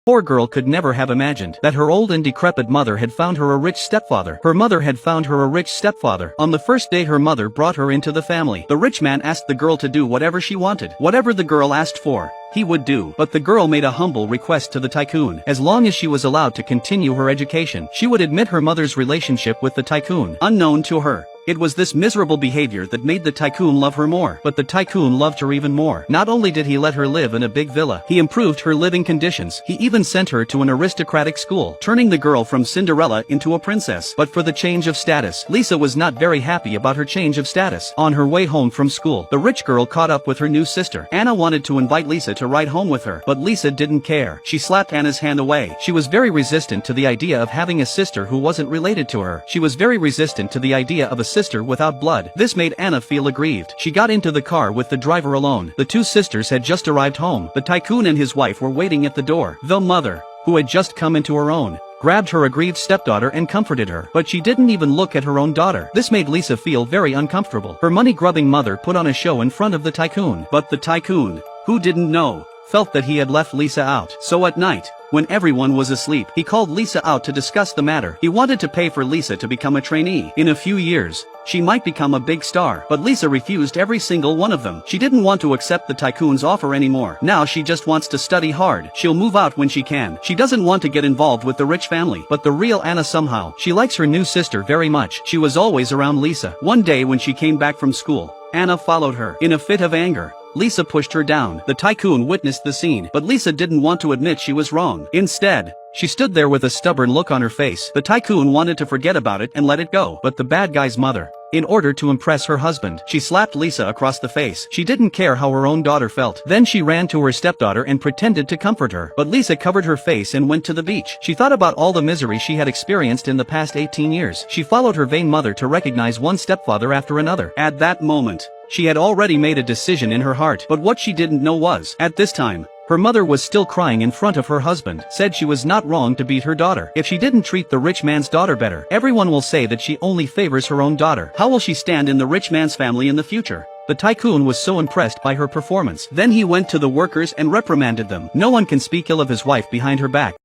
Poor girl could never have imagined that her old and decrepit mother had found her a rich stepfather. Her mother had found her a rich stepfather. On the first day her mother brought her into the family. The rich man asked the girl to do whatever she wanted. Whatever the girl asked for, he would do. But the girl made a humble request to the tycoon. As long as she was allowed to continue her education, she would admit her mother's relationship with the tycoon. Unknown to her, it was this miserable behavior that made the tycoon love her more. But the tycoon loved her even more. Not only did he let her live in a big villa, he improved her living conditions. He even sent her to an aristocratic school, turning the girl from Cinderella into a princess. But for the change of status, Lisa was not very happy about her change of status. On her way home from school, the rich girl caught up with her new sister. Anna wanted to invite Lisa to ride home with her, but Lisa didn't care. She slapped Anna's hand away. She was very resistant to the idea of having a sister who wasn't related to her. She was very resistant to the idea of a sister without blood. This made Anna feel aggrieved. She got into the car with the driver alone. The two sisters had just arrived home. The tycoon and his wife were waiting at the door. The mother, who had just come into her own, grabbed her aggrieved stepdaughter and comforted her. But she didn't even look at her own daughter. This made Lisa feel very uncomfortable. Her money-grubbing mother put on a show in front of the tycoon. But the tycoon, who didn't know, felt that he had left Lisa out. So at night, when everyone was asleep, he called Lisa out to discuss the matter. He wanted to pay for Lisa to become a trainee. In a few years, she might become a big star. But Lisa refused every single one of them. She didn't want to accept the tycoon's offer anymore. Now she just wants to study hard. She'll move out when she can. She doesn't want to get involved with the rich family. But the real Anna somehow, she likes her new sister very much. She was always around Lisa. One day when she came back from school, Anna followed her. In a fit of anger, Lisa pushed her down. The tycoon witnessed the scene, but Lisa didn't want to admit she was wrong. Instead, she stood there with a stubborn look on her face. The tycoon wanted to forget about it and let it go. But the bad guy's mother, in order to impress her husband, she slapped Lisa across the face. She didn't care how her own daughter felt. Then she ran to her stepdaughter and pretended to comfort her. But Lisa covered her face and went to the beach. She thought about all the misery she had experienced in the past 18 years. She followed her vain mother to recognize one stepfather after another. At that moment, she had already made a decision in her heart. But what she didn't know was, at this time, her mother was still crying in front of her husband, said she was not wrong to beat her daughter. If she didn't treat the rich man's daughter better, everyone will say that she only favors her own daughter. How will she stand in the rich man's family in the future? The tycoon was so impressed by her performance. Then he went to the workers and reprimanded them. No one can speak ill of his wife behind her back.